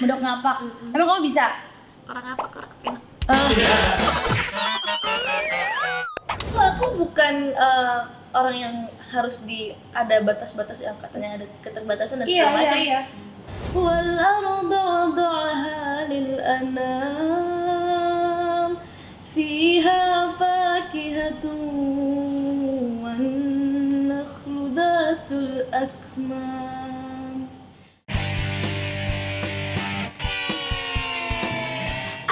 Medok ngapak. Emang kamu bisa? Orang ngapak, orang kepenak. Aku bukan orang yang harus ada batas-batas yang katanya ada keterbatasan dan segala macam. Iya. Wal arda wada'aha lil anam fiha fakihatun wan nakhlu dhatul akmam.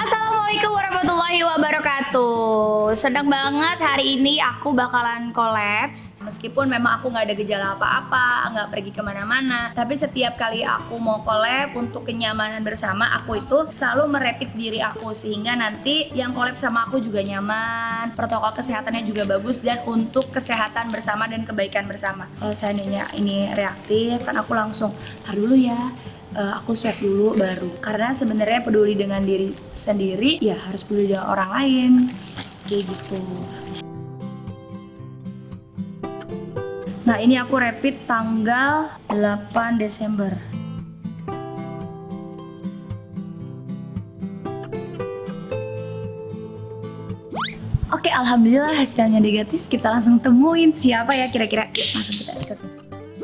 Assalamualaikum warahmatullahi wabarakatuh. Sedang banget hari ini aku bakalan kolaps. Meskipun memang aku nggak ada gejala apa-apa, nggak pergi kemana-mana, tapi setiap kali aku mau collab untuk kenyamanan bersama, aku itu selalu merepit diri aku sehingga nanti yang collab sama aku juga nyaman, protokol kesehatannya juga bagus, dan untuk kesehatan bersama dan kebaikan bersama. Kalau seandainya ini reaktif, kan aku langsung tar dulu ya. Aku swab dulu baru, karena sebenarnya peduli dengan diri sendiri ya harus peduli dengan orang lain kayak gitu. Nah ini aku rapid tanggal 8 Desember. Oke, alhamdulillah hasilnya negatif. Kita langsung temuin siapa ya kira-kira. Yuk, langsung kita ikut.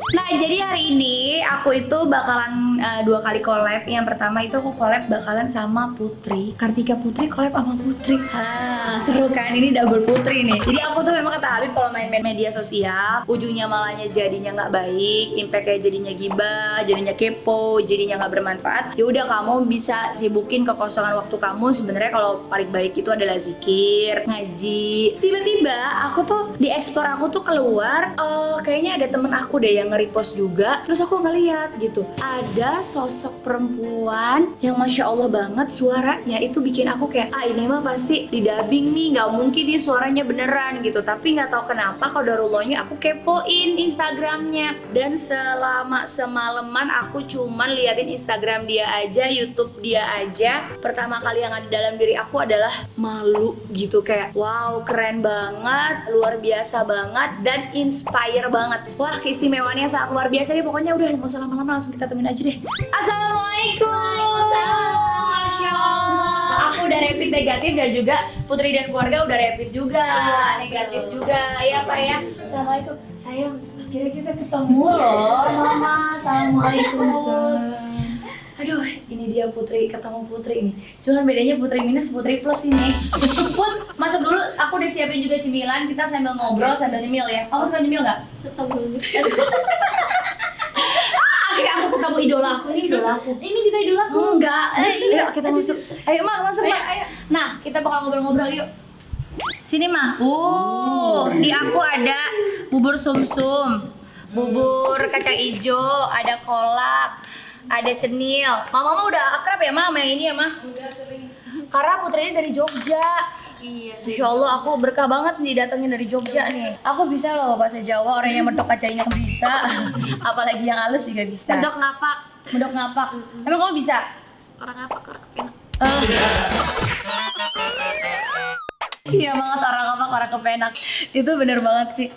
Nah jadi hari ini aku itu bakalan 2 kali collab. Yang pertama itu aku collab bakalan sama Putri, Kartika Putri collab sama Putri. Seru kan, ini double Putri nih. Jadi aku tuh memang kata Habib kalau main media sosial ujungnya malahnya jadinya nggak baik, impactnya jadinya gibah, jadinya kepo, jadinya nggak bermanfaat. Ya udah, kamu bisa sibukin kekosongan waktu kamu. Sebenarnya kalau paling baik itu adalah zikir, ngaji. Tiba-tiba aku tuh di explore, aku tuh keluar, kayaknya ada temen aku deh yang nge-repost juga. Terus aku ngeliat gitu, ada sosok perempuan yang masya Allah banget suaranya itu bikin aku kayak ini mah pasti didubbing nih, nggak mungkin nih suaranya beneran gitu. Tapi nggak tahu kenapa qadarullahnya aku kepoin Instagramnya, dan selama semalaman aku cuman liatin Instagram dia aja, YouTube dia aja. Pertama kali yang ada dalam diri aku adalah malu gitu, kayak wow keren banget, luar biasa banget, dan inspire banget. Wah keistimewaannya sangat luar biasa deh. Pokoknya udah nggak usah lama-lama, langsung kita temuin aja deh. Assalamualaikum. Masya Allah. Aku udah rapid negatif, dan juga Putri dan keluarga udah rapid juga negatif juga ya Pak ya. Assalamualaikum. Sayang, akhirnya kita ketemu loh Mama. Assalamualaikum. Aduh, ini dia Putri, ketemu Putri nih. Cuman bedanya Putri minus, Putri plus ini. Put, masuk dulu. Aku udah siapin juga cemilan. Kita sambil ngobrol, sambil nyemil ya. Kamu suka nyemil nggak? Suka banget. Akhirnya aku ketemu idola aku. Ini idola aku. Ini juga idola aku. Enggak. Ayo kita masuk. Ayo Mak, masuk Mak. Ayo. Nah, kita bakal ngobrol-ngobrol yuk. Sini Mah. Di aku ada bubur sumsum, bubur kacang ijo, ada kolak, ada cenil. Mama udah akrab ya Mama yang ini ya Mah? Udah sering. Karena putrinya dari Jogja. Iya. Masya Allah, aku berkah banget nih datangin dari Jogja nih. Aku bisa loh bahasa Jawa, orang yang medok kacangnya bisa. Apalagi yang halus juga bisa. Medok ngapak. Medok ngapak. Emang kamu bisa? Orang ngapak, orang kepenak. Iya banget, orang ngapak, orang kepenak. Itu bener banget sih.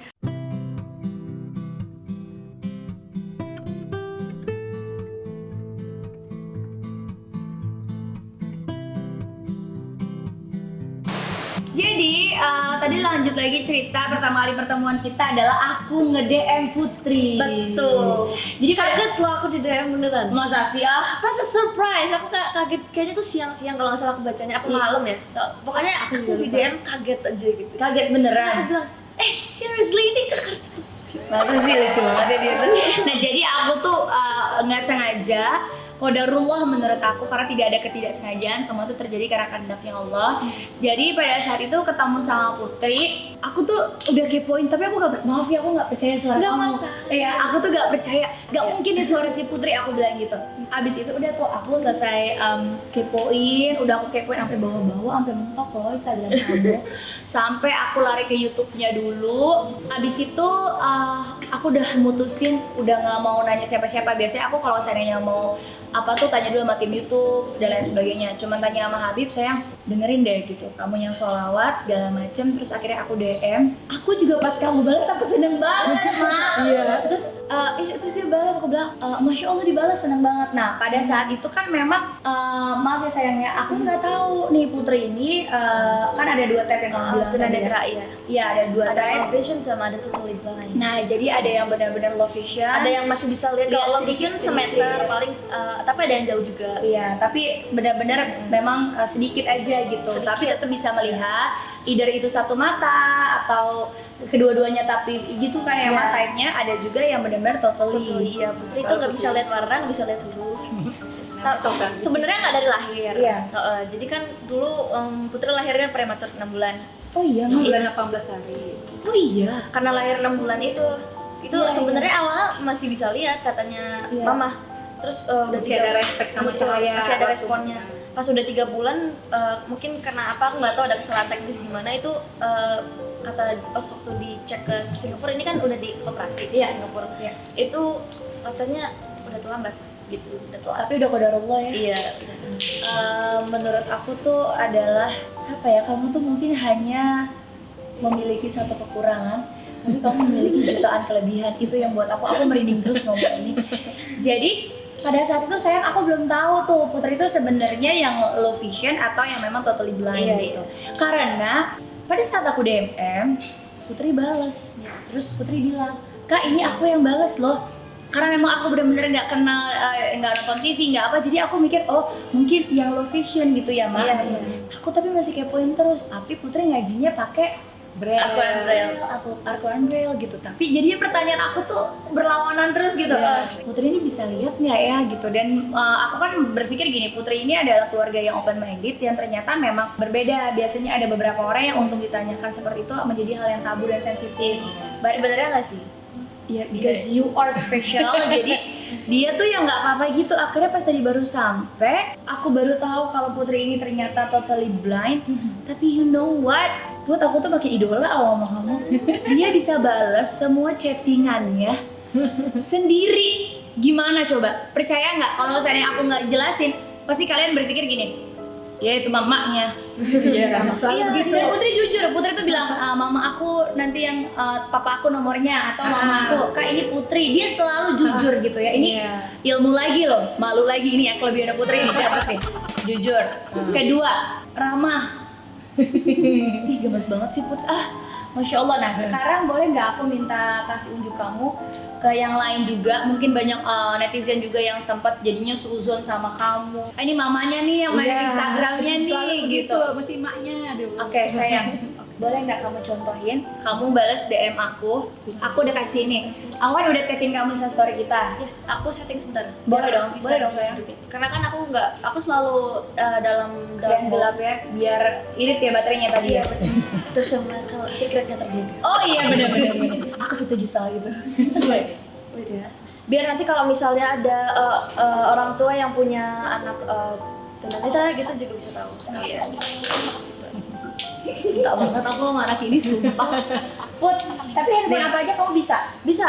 Jadi tadi lanjut lagi cerita pertama kali pertemuan kita adalah aku nge-DM Putri. Betul. Jadi Kaget loh aku di DM beneran. masa sih That's a surprise. Aku kaget, kayaknya tuh siang-siang kalau nggak salah aku bacanya, apa malam ya. Pokoknya aku juga di lupa. DM kaget aja gitu. kaget Terus beneran. aku bilang, seriously ini Kak Kartika? Masa sih, lucu banget ya dia tuh. Nah jadi aku tuh nggak sengaja, qadarullah menurut aku, karena tidak ada ketidaksengajaan, semua itu terjadi karena kehendaknya Allah. Jadi pada saat itu ketemu sama Putri, aku tuh udah kepoin, tapi aku maaf ya, aku nggak percaya suara Nggak kamu. masalah. Iya, aku tuh nggak percaya, nggak mungkin nih suara si Putri, aku bilang gitu. Abis itu udah tuh aku selesai kepoin, udah aku kepoin sampai bawah-bawah, sampai mentok loh Instagram kamu. Sampai aku lari ke YouTube-nya dulu. Abis itu aku udah mutusin, udah nggak mau nanya siapa-siapa. Biasanya aku kalau seandainya mau apa tuh tanya dulu sama tim YouTube dan lain sebagainya. Cuman tanya sama Habib, sayang dengerin deh gitu, kamu yang sholawat segala macem. Terus akhirnya aku DM, aku juga pas kamu balas aku seneng banget Ma. Terus terus dia balas, aku bilang Masya Allah dibalas, seneng banget. Nah pada saat itu kan memang maaf ya sayangnya, aku nggak tahu nih Putri ini kan ada 2 tab yang kamu bilang tadi tunanetra ya. ya. Iya ada 2 Ada tab. Love Vision sama ada Totally Blind. Nah jadi ada yang benar-benar low vision, Ada yang masih bisa lihat, kalau Love Vision sedikit-sedikit. semeter paling, tapi ada yang jauh juga. Iya, tapi benar-benar memang sedikit aja gitu. Sedikit. Tapi tetap bisa melihat, either itu satu mata atau kedua-duanya, tapi gitu kan yang Iya. type-nya. Ada juga yang benar-benar totally. Iya, Putri itu nggak bisa lihat warna, nggak bisa lihat lurus. Sebenarnya nggak dari lahir. Iya. Jadi kan dulu Putri lahirnya prematur 6 bulan. Oh iya, Ma. bulan 18 hari. Oh iya. Karena lahir 6 bulan itu Iya, sebenarnya awalnya masih bisa lihat katanya Iya. Mama. Terus udah Masih ada respect sama cahaya. masih ada responnya. Pas udah 3 bulan, mungkin karena apa aku nggak tahu, ada kesalahan teknis gimana itu, kata pas waktu dicek ke Singapura, ini kan udah dioperasi di Iya. Singapura. Iya. Itu katanya udah terlambat gitu, udah telat. Tapi udah qadarullah ya. Iya. Menurut aku tuh adalah apa ya, kamu tuh mungkin hanya memiliki satu kekurangan, tapi kamu memiliki jutaan kelebihan. Itu yang buat aku merinding terus ngomong ini. Jadi pada saat itu sayang aku belum tahu tuh Putri itu sebenarnya yang low vision atau yang memang totally blind Iya, gitu. Karena pada saat aku DM, Putri bales. Terus Putri bilang, "Kak, ini aku yang bales loh." Karena memang aku benar-benar nggak kenal, nggak nonton TV, nggak apa, jadi aku mikir oh mungkin yang low vision gitu ya Ma. Iya, iya. Aku tapi masih kepoin terus, tapi Putri ngajinya pakai Al-Quran Braille. Al-Quran Braille gitu. Tapi jadinya pertanyaan aku tuh berlawanan terus gitu. Iya. Putri ini bisa lihat nggak ya gitu. Dan aku kan berpikir gini, Putri ini adalah keluarga yang open minded yang ternyata memang berbeda. Biasanya ada beberapa orang yang untuk ditanyakan seperti itu menjadi hal yang tabu dan sensitif. But Sebenarnya nggak sih? ya, because you are special. Jadi dia tuh yang nggak apa-apa gitu. Akhirnya pas tadi baru sampai, aku baru tahu kalau Putri ini ternyata totally blind. Tapi you know what? Buat aku tuh makin idola sama kamu. Dia bisa balas semua chattingannya sendiri. Gimana coba? Percaya nggak kalau misalnya aku nggak jelasin? Pasti kalian berpikir gini, ya itu mamanya. Iya, selalu begitu. Dan Putri jujur, Putri tuh bilang, mama aku nanti yang papa aku nomornya, atau mama aku, Kak ini Putri. Dia selalu jujur gitu ya. Ini ilmu lagi loh, malu lagi ini ya kelebihan Putri ini, catat nih. Jujur. Kedua, ramah. Ih gemes banget sih Put. Masya Allah. Nah sekarang boleh nggak aku minta kasih unjuk kamu ke yang lain juga, mungkin banyak netizen juga yang sempat jadinya seuzon sama kamu. Ini mamanya nih yang main Instagramnya nih Selalu gitu. Mesti maknya. Oke sayang, boleh nggak kamu contohin? Kamu balas DM aku udah kasih ini. Aku kan udah tagin kamu Insta story kita. Ya, aku setting sebentar. Boleh dong, Bisa boleh dong sayang. dihidupin. Karena kan aku selalu dalam Dan gelap ya, biar irit ya baterainya tadi ya. Terus sama kalau secretnya terjaga. Oh iya benar-benar. Aku setuju soal itu. Wait ya. Biar nanti kalau misalnya ada orang tua yang punya anak tunanetra gitu juga bisa tahu. Iya. Gak banget aku sama anak ini sumpah. Put, tapi handphone apa aja kamu bisa? Bisa.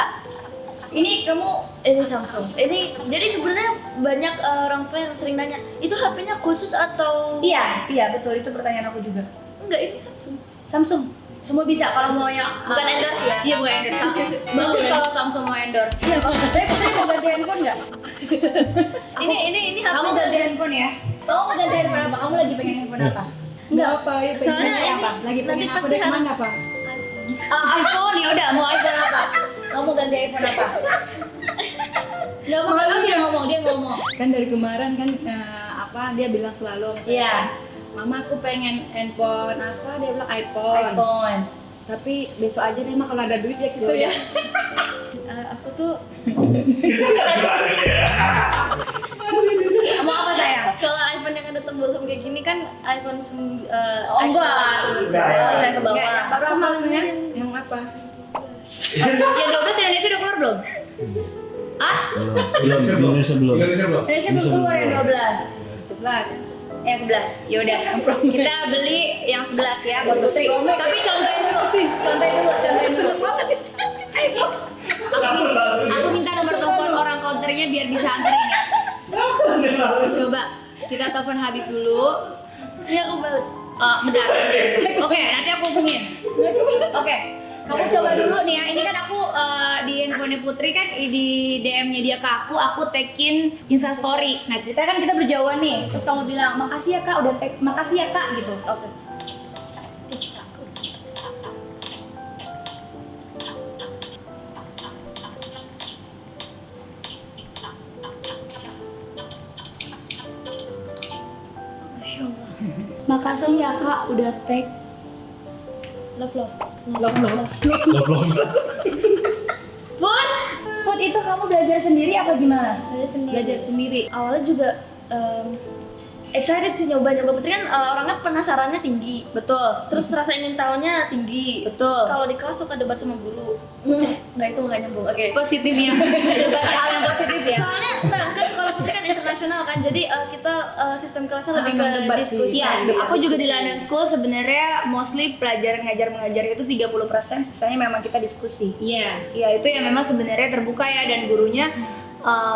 Ini kamu Ini Samsung. Ini jadi sebenarnya banyak orang tua yang sering nanya, itu HP-nya khusus atau iya betul, itu pertanyaan aku juga. enggak, ini Samsung. Samsung semua bisa kalau mau yang Bukan endorse ya? Iya bukan endorse. Bagus kalau Samsung mau endorse. Iya, tapi Putri mau ganti handphone nggak? Ini HP. Kamu ganti handphone ya? Kamu mau ganti handphone apa? Kamu lagi pengen handphone apa? Enggak apa ya. Soalnya pengennya ini apa? Lagi nanti pengen apa? pasti Dari harus- mana apa? iPhone ya udah, mau iPhone apa? Kamu mau ganti iPhone apa? Nggak mau, dia ngomong. Kan dari kemarin kan dia bilang selalu sama saya, Iya. Mama aku pengen handphone apa, dia bilang iPhone. Tapi besok aja deh mah kalau ada duit ya gitu ya. Aku tuh Mau apa sayang? kalau iPhone yang ada tombol kayak gini kan iPhone Oh enggak. Saya ke bawah. Enggak, yang Baru apa apa namanya? Yang apa? Yang 12 Indonesia udah keluar belum? Belum, Indonesia belum. Indonesia belum keluar yang 12. 11. Yang 11. Yaudah. Kita beli yang 11 ya buat Putri. Tapi contohin dulu. Seru banget Aku minta nomor telepon orang counternya biar bisa anterin ya. Coba kita telepon Habib dulu. Ini aku balas. Bentar. Oke, nanti aku hubungin. Oke. Kamu coba dulu nih ya. Ini kan aku di handphone Putri kan di DM-nya dia ke aku tag-in Insta story. Nah, ceritanya kan kita berjauhan nih. Terus kamu bilang, "Makasih ya Kak udah tag, makasih ya Kak" gitu. Oke. Masya Allah. Makasih ya Kak udah tag. Love. Put itu kamu belajar sendiri apa gimana? Belajar sendiri. Awalnya juga excited sih nyoba Putri kan orangnya penasarannya tinggi. Betul. Terus rasa ingin tahunya tinggi. Betul. Terus kalau di kelas suka debat sama guru. Nggak, itu nggak nyambung. Oke. Positifnya. Banyak hal yang positif ya. Soalnya kan sekolah Putri kan internasional kan, jadi kita sistem kelasnya lebih ke Emang debat sih. diskusi. Iya, aku juga di London School sebenarnya mostly pelajar mengajar itu 30%, sisanya memang kita diskusi. Iya. Ya itu yang memang sebenarnya terbuka ya, dan gurunya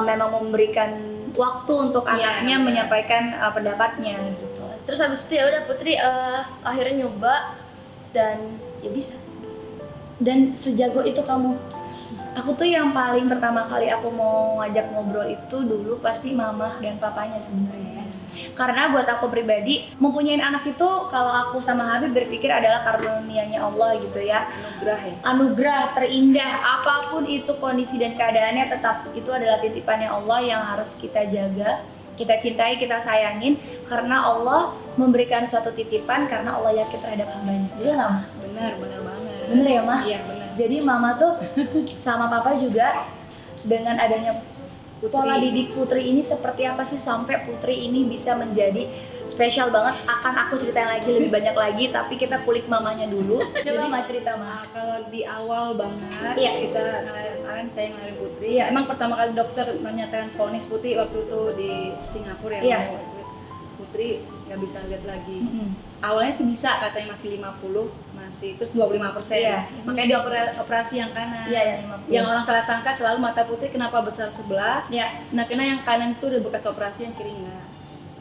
memang memberikan waktu untuk anaknya benar. menyampaikan pendapatnya gitu. Terus habis itu ya udah Putri akhirnya nyoba dan ya bisa. Dan sejago itu kamu. Aku tuh yang paling pertama kali aku mau ngajak ngobrol itu dulu pasti mama dan papanya sebenarnya. Karena buat aku pribadi, mempunyai anak itu kalau aku sama Habib berpikir adalah karunia-Nya Allah gitu ya. Anugerah ya. Anugerah terindah, apapun itu kondisi dan keadaannya, tetap itu adalah titipannya Allah yang harus kita jaga, kita cintai, kita sayangin, karena Allah memberikan suatu titipan karena Allah yakin terhadap hambanya. Iya nggak Mah? Benar banget. Bener ya Mah? Iya benar. Jadi mama tuh sama papa juga dengan adanya pola didik Putri ini seperti apa sih sampai Putri ini bisa menjadi spesial banget. Akan aku ceritain lagi lebih banyak lagi, tapi kita kulik mamanya dulu. Coba Mah cerita Mah. Kalau di awal banget Iya. kita saya ngelarin Putri ya, emang pertama kali dokter menyatakan vonis Putri waktu itu di Singapura ya. Iya. Putri nggak bisa lihat lagi. Awalnya sih bisa, katanya masih 50, masih terus 25%. Iya. Makanya di operasi yang kanan. Iya yang 50. Yang orang salah sangka selalu mata Putri kenapa besar sebelah. Iya. Nah, karena yang kanan itu udah bekas operasi, yang kiri enggak.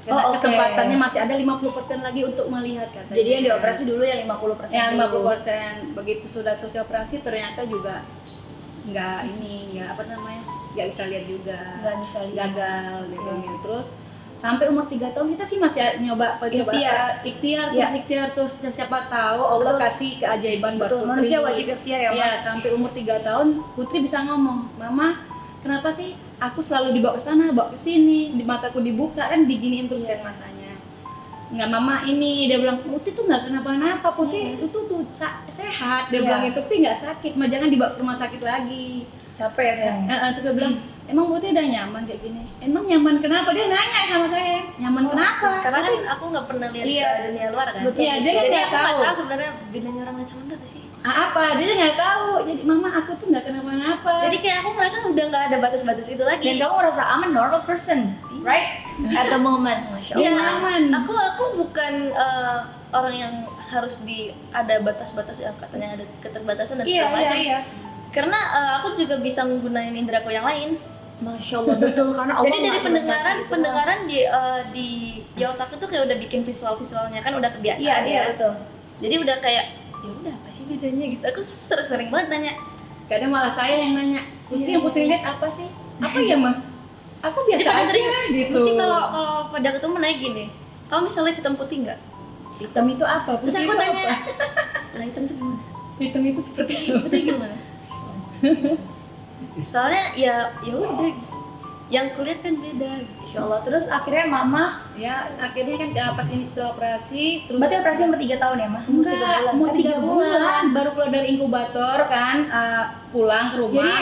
Karena Oh, oke. kesempatannya masih ada 50% lagi untuk melihat katanya. Jadi yang dioperasi dulu ya 50%. Yang dulu. 50%. Begitu sudah selesai operasi ternyata juga nggak apa namanya, nggak bisa lihat juga, Nggak bisa lihat. gagal gitu. Oke. Terus sampai umur 3 tahun kita sih masih nyoba ikhtiar terus siapa tahu Allah Betul. kasih keajaiban buat Betul, Putri. manusia wajib ikhtiar ya Mah. Ya, sampai umur 3 tahun Putri bisa ngomong, "Mama, kenapa sih aku selalu dibawa ke sana, bawa ke sini, di mataku dibuka kan diginiin terus kan matanya." Nggak, Mama ini, dia bilang, "Putri tuh nggak kenapa-napa, Putri itu tuh sehat." Dia Iya. bilang itu, "Putri nggak sakit, mah jangan dibawa ke rumah sakit lagi." Capek ya sayang. Terus dia bilang, "Emang Putri udah nyaman kayak gini?" "Emang nyaman kenapa?" Dia nanya sama saya, "Nyaman kenapa?" Karena kan aku nggak pernah lihat Iya. ke dunia luar kan. Betul. Iya, dia kan Jadi nggak aku nggak tahu. tahu sebenarnya bedanya orang lain sama enggak sih. Apa? Dia nggak tahu. Jadi, "Mama, aku tuh nggak kenapa-napa." Jadi kayak aku merasa udah nggak ada batas-batas itu lagi. Dan kamu merasa aman, normal person, right? At the moment. Masya Dia Allah. aman. Aku bukan orang yang harus ada batas-batas yang katanya ada keterbatasan dan segala macam. Iya. Karena aku juga bisa menggunakan indraku yang lain. Masya Allah, betul, karena Allah Jadi dari nggak cuma kasih itu pendengaran di otak itu kayak udah bikin visualnya kan udah kebiasaan doang. Iya, ya. betul. Jadi udah kayak ya udah apa sih bedanya gitu. Aku sering banget nanya. Kadang malah saya yang nanya, "Putri, Iya, yang Putri lihat apa sih?" "Apa ya, Mah? Aku biasa Jadi aja." sering Gitu. Mesti kalau pada ketemu nanya gini, "Kamu bisa lihat hitam putih nggak?" Hitam itu apa? Terus Putri aku itu tanya, apa? "Lah hitam itu gimana?" Hitam itu seperti apa? Putih gimana? Soalnya ya udah yang kulihat kan beda. Insya Allah. Terus akhirnya mama, Ya, akhirnya kan pas ini setelah operasi, terus berarti operasi umur 3 tahun ya Mah? enggak, umur 3 3 bulan baru keluar dari inkubator kan, pulang ke rumah. Jadi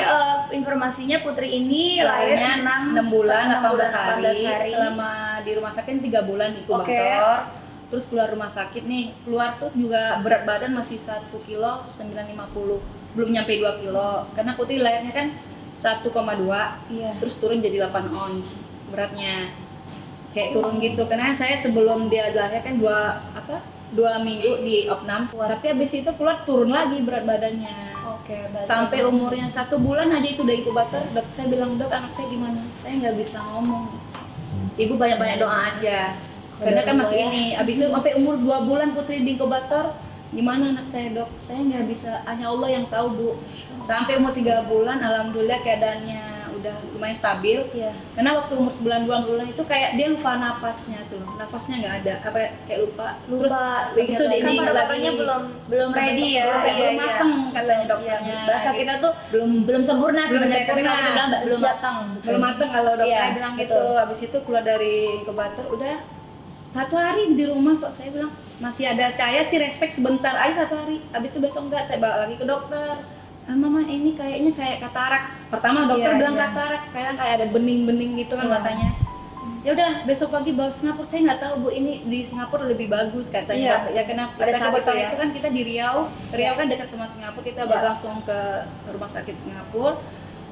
informasinya Putri ini lahirnya 6 bulan, 18 hari. hari. Selama di rumah sakit 3 bulan di inkubator. Terus keluar rumah sakit nih, keluar tuh juga berat badan masih 1 kilo 950, belum nyampe 2 kilo. Karena Putri lahirnya kan 1,2, Iya. terus turun jadi 8 ons beratnya. Kayak turun gitu, karena saya sebelum dia lahir kan 2 minggu di opnam, tapi habis itu keluar turun lagi berat badannya. Oke, berarti Sampai umurnya 1 bulan aja itu udah inkubator, saya bilang, "Dok, anak saya gimana?" "Saya nggak bisa ngomong." Ibu banyak-banyak doa aja. Karena kan masih ini, abis itu sampai umur 2 bulan Putri di inkubator. Gimana anak saya dok? Saya nggak bisa, hanya Allah yang tahu bu. Sampai umur 3 bulan, alhamdulillah keadaannya udah lumayan stabil. Iya. Karena waktu umur 9 bulan itu kayak dia lupa napasnya tuh loh, nafasnya nggak ada, apa kayak lupa. Terus begitu Kan ini dokternya lagi belum ready ya. belum mateng katanya dokternya. Bahasa Gitu. kita tuh belum sempurna Belum sebenarnya, tapi sempurna. kalau kita bilang belum matang. belum mateng kalau dokternya Iya, bilang betul. gitu. Habis itu keluar dari inkubator udah 1 hari di rumah kok. Saya bilang masih ada cahaya sih, respect sebentar aja 1 hari. Habis itu besok enggak, saya bawa lagi ke dokter. Mama ini kayaknya kayak kataraks. Pertama dokter Iya, bilang iya. kataraks, sekarang kayak ada bening-bening gitu kan Iya. matanya. Ya udah besok pagi bawa ke Singapura. Saya nggak tahu bu, ini di Singapura lebih bagus katanya. Iya. Ya kenapa? Pada Kita saat kebetulan itu ya. itu kan kita di Riau. Riau kan dekat sama Singapura. Kita bawa langsung ke rumah sakit Singapura.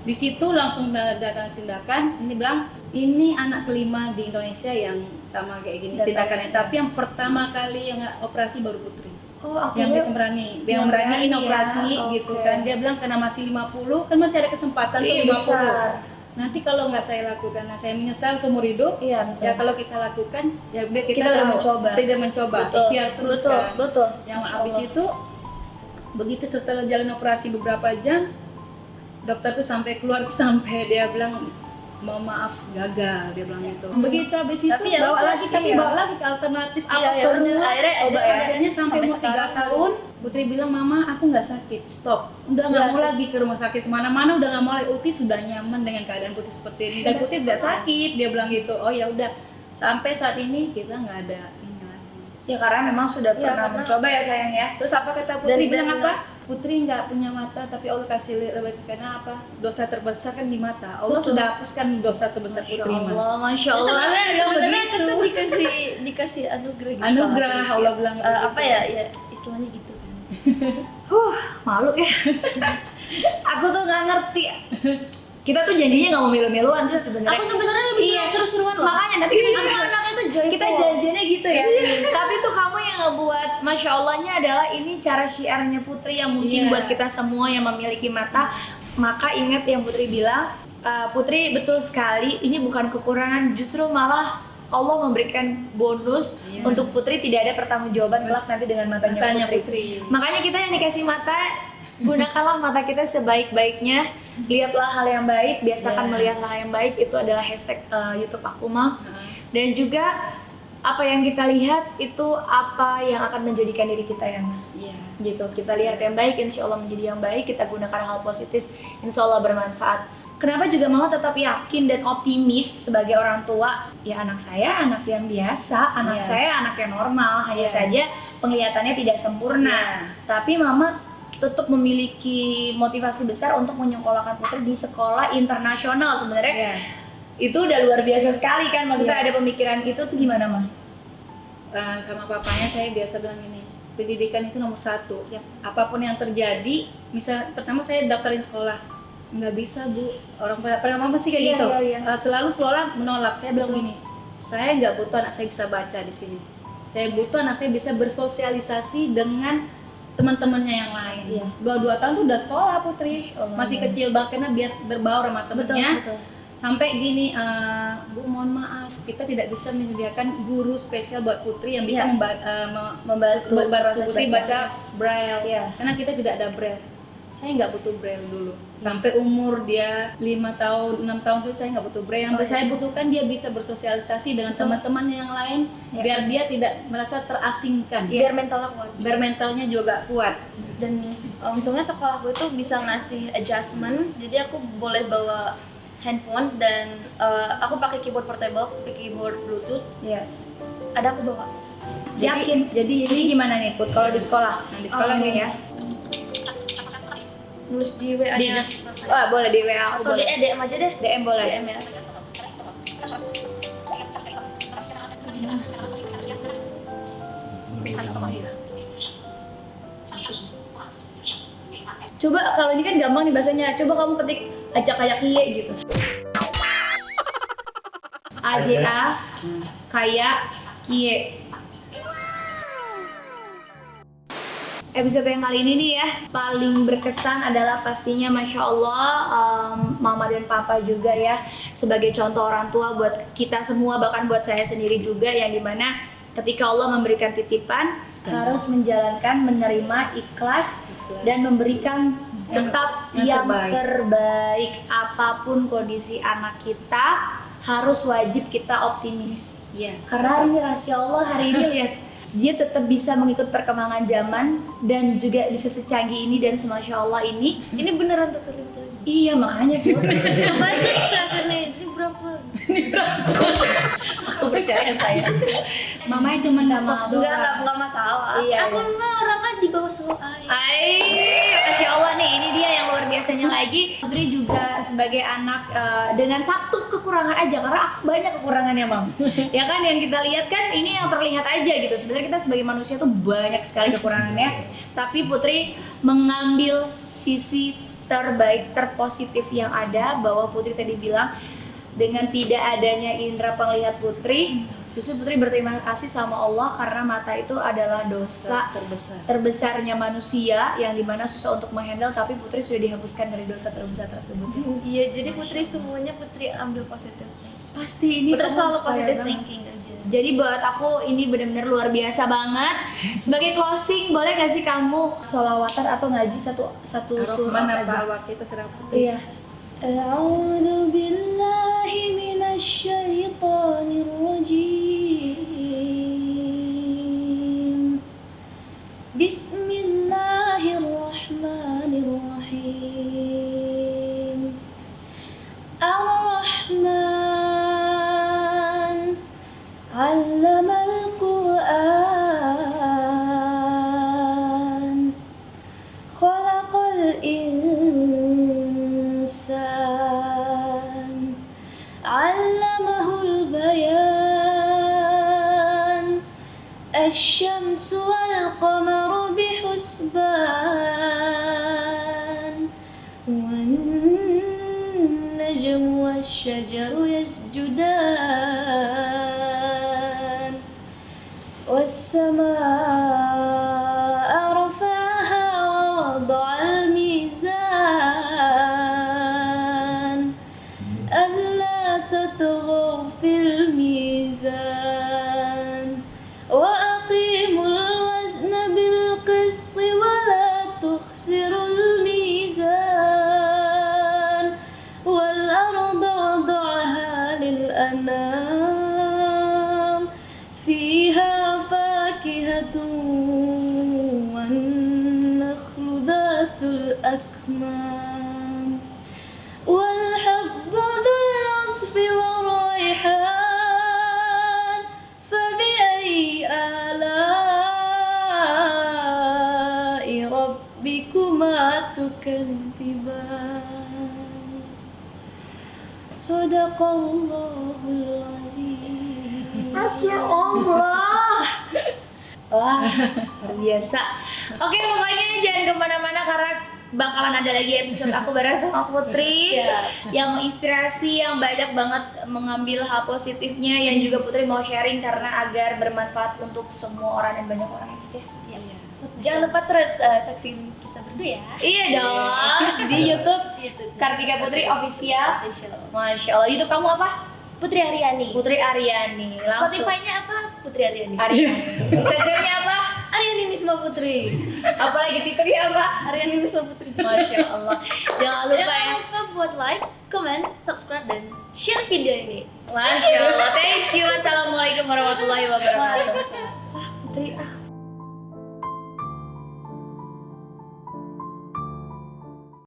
Di situ langsung datang tindakan. Ini bilang ini anak kelima di Indonesia yang sama kayak gini Datang. tindakannya. Tapi yang pertama kali yang operasi baru Putri. Oh, Yang dia yang beraniin berani operasi ya, gitu oke. kan. Dia bilang karena masih 50 kan masih ada kesempatan tuh Iya, 50. besar. Nanti kalau nggak saya lakukan, nah saya menyesal seumur hidup. Iya, betul. Ya kalau kita lakukan, ya biar kita, Kita udah tahu, mencoba. Tidak mencoba, Betul. ikhtiar terus betul, kan. betul. Yang Masya habis Allah. itu, begitu setelah jalan operasi beberapa jam, dokter tuh sampai keluar tuh sampai dia bilang mohon maaf gagal, dia bilang gitu. Begitu habis itu Tapi ya bawa udah, lagi, tapi iya. bawa lagi ke alternatif Iya, apa ya semua. udah, akhirnya Coba ada- akhirnya sampai umur 3 sekarang tahun, Putri bilang mama aku nggak sakit, stop. Udah nggak Iya. mau lagi ke rumah sakit kemana-mana, udah nggak mau lagi. Uti sudah nyaman dengan keadaan Putri seperti ini dan Putri tidak sakit, dia bilang gitu. Oh ya udah, sampai saat ini kita nggak ada ini lagi. Ya karena memang sudah Iya, pernah karena- mencoba ya sayang ya. Terus apa kata Putri Dan- bilang dan- apa? Putri nggak punya mata tapi Allah kasih lihat karena apa? Dosa terbesar kan di mata. Allah Betul. sudah hapuskan dosa terbesar Masya Putri mah. Allah, Masya Allah. Sebenarnya dia sebenarnya begitu. kita dikasih anugerah gitu. Anugerah Putri. Allah bilang begitu. Apa ya istilahnya gitu kan. Malu ya. Aku tuh nggak ngerti. Kita tuh janjinya nggak mau melu-meluan sih sebenarnya. Aku sebenarnya lebih Iya. seru-seruan loh. Makanya nanti kita Aku anaknya tuh joyful. kita janjinya gitu ya. Tapi tuh kamu yang ngebuat Masya Allahnya adalah ini cara syiarnya Putri yang mungkin Iya. buat kita semua yang memiliki mata. Maka ingat yang Putri bilang, Putri betul sekali. Ini bukan kekurangan, justru malah Allah memberikan bonus Iya. untuk Putri, tidak ada pertanggungjawaban kelak nanti dengan matanya Tanya Putri. Putri. Makanya kita yang dikasih mata, gunakanlah mata kita sebaik-baiknya. Lihatlah hal yang baik, biasakan Iya. melihat hal yang baik. Itu adalah hashtag YouTube aku mah. Dan juga apa yang kita lihat itu apa yang akan menjadikan diri kita yang Iya. gitu. Kita lihat yang baik, insya Allah menjadi yang baik. Kita gunakan hal positif, insya Allah bermanfaat. Kenapa juga mama tetap yakin dan optimis sebagai orang tua? Ya anak saya anak yang biasa, anak Iya. saya anak yang normal. Hanya Iya. saja penglihatannya tidak sempurna. Iya. Tapi mama tetap memiliki motivasi besar untuk menyekolahkan Putri di sekolah internasional. Sebenarnya Iya. itu udah luar biasa sekali kan. Maksudnya Iya. ada pemikiran itu tuh gimana mah? Sama papanya saya biasa bilang gini, pendidikan itu nomor 1. Yap. Apapun yang terjadi, misal pertama saya daftarin sekolah, nggak bisa bu, orang pada mama sih kayak Iya, gitu. iya, iya. Selalu menolak. Saya bilang gini, saya nggak butuh anak saya bisa baca di sini. Saya butuh anak saya bisa bersosialisasi dengan teman-temannya yang lain. Iya. 2 tahun tuh udah sekolah Putri, Allah. masih kecil banget karena biar berbaur sama temennya. betul. Sampai gini, Bu mohon maaf, kita tidak bisa menyediakan guru spesial buat Putri yang bisa Iya. Membantu membantu proses Putri baca baca. braille. Iya. Karena kita tidak ada braille. Saya nggak butuh braille dulu. Sampai umur dia 5 tahun, 6 tahun tuh saya nggak butuh braille. Yang Oh, iya. saya butuhkan dia bisa bersosialisasi dengan Betul. teman-temannya yang lain, Iya. biar dia tidak merasa terasingkan. Biar mentalnya kuat. Biar mentalnya juga kuat. Dan untungnya sekolah gue tuh bisa ngasih adjustment, jadi aku boleh bawa handphone dan aku pakai keyboard portable, pakai keyboard bluetooth. Iya. Ada aku bawa. Yakin. Jadi Ini gimana nih Put kalau di sekolah? Nah, di sekolah Oh, gini ya. Nulis di WA-nya. Wah, boleh di WA aku Atau boleh. DM aja deh. DM boleh. DM ya. Coba kalau ini kan gampang nih bahasanya. Coba kamu ketik ajak kayak kie gitu. AJA kayak kie. episode yang kali ini nih ya, paling berkesan adalah pastinya Masya Allah Mama dan Papa juga ya, sebagai contoh orang tua buat kita semua, bahkan buat saya sendiri juga, yang dimana ketika Allah memberikan titipan harus menjalankan, menerima, ikhlas, dan memberikan tetap yang terbaik. Apapun kondisi anak kita, harus wajib kita optimis. Karena ini rahasia Allah, hari ini lihat, dia tetap bisa mengikut perkembangan zaman dan juga bisa secanggih ini dan semasya Allah ini. Ini beneran totally blind. Iya, makanya Coba cek hasilnya, ini berapa? aku percaya saya. Mamanya cuma post doang. Enggak masalah. Iya, Aku iya. mah orangnya di bawah slow air. Masya Allah nih, ini dia yang luar biasanya lagi. Putri juga sebagai anak dengan satu kekurangan aja, karena aku banyak kekurangannya Mam. Ya kan, yang kita lihat kan ini yang terlihat aja gitu. Sebenarnya kita sebagai manusia tuh banyak sekali kekurangannya. Tapi Putri mengambil sisi terbaik, terpositif yang ada, bahwa Putri tadi bilang dengan tidak adanya indera penglihat Putri, justru Putri berterima kasih sama Allah karena mata itu adalah dosa terbesarnya manusia yang dimana susah untuk menghandle, tapi Putri sudah dihapuskan dari dosa terbesar tersebut. Iya, jadi Putri semuanya Putri ambil positifnya. Pasti ini Putri kamu selalu inspire positive banget. thinking aja. Jadi buat aku ini benar-benar luar biasa banget. Sebagai closing, boleh nggak sih kamu sholawatan atau ngaji satu surah Ar-Rahman apa aja? Al-Waqiah terserah Putri. Iya. A'udzu billahi minasyaitonir rajim. Bismillahirrahmanirrahim. Ar-Rahman 'allamal Qur'an. Khalaqal insan 'allamahul bayan. Asy-syamsu wal qamaru bihusban. Wan najmu wasy-syajaru yasjudan. Was-samaa'a rafa'aha wa wada'al mizan. Alla tatghaw fil mizan. Wa aqimul wazna bil qisti wa la tukhsirul mizan. Wal arda wada'aha lil anam. Fiha fakihatun wan nakhlu dhatul akmam. Wal habbu dhul asfi war rayhan. Fabi'ayyi ala'i rabbikuma tukadziban. Sadaqallahul azim. Masya Allah. Wah, luar biasa. Oke, pokoknya jangan kemana-mana karena bakalan ada lagi episode aku bareng sama Putri yang menginspirasi, yang banyak banget mengambil hal positifnya, yang juga Putri mau sharing karena agar bermanfaat untuk semua orang dan banyak orang ya. Jangan lupa terus saksiin kita berdua ya. Iya dong, di YouTube Kartika Putri Official. Masya Allah. YouTube kamu apa? Putri Aryani. Putri Aryani. Langsung. Spotify-nya apa? Putri Aryani. Aryani. Instagramnya apa? Aryani Nisma Putri. Apalagi TikToknya apa? Aryani Nisma Putri. Masya Allah. Jangan lupa Jangan ya. lupa buat like, comment, subscribe, dan share video ini. Masya Allah. Thank you. Assalamualaikum warahmatullahi wabarakatuh. Waalaikumsalam. Wah, Putri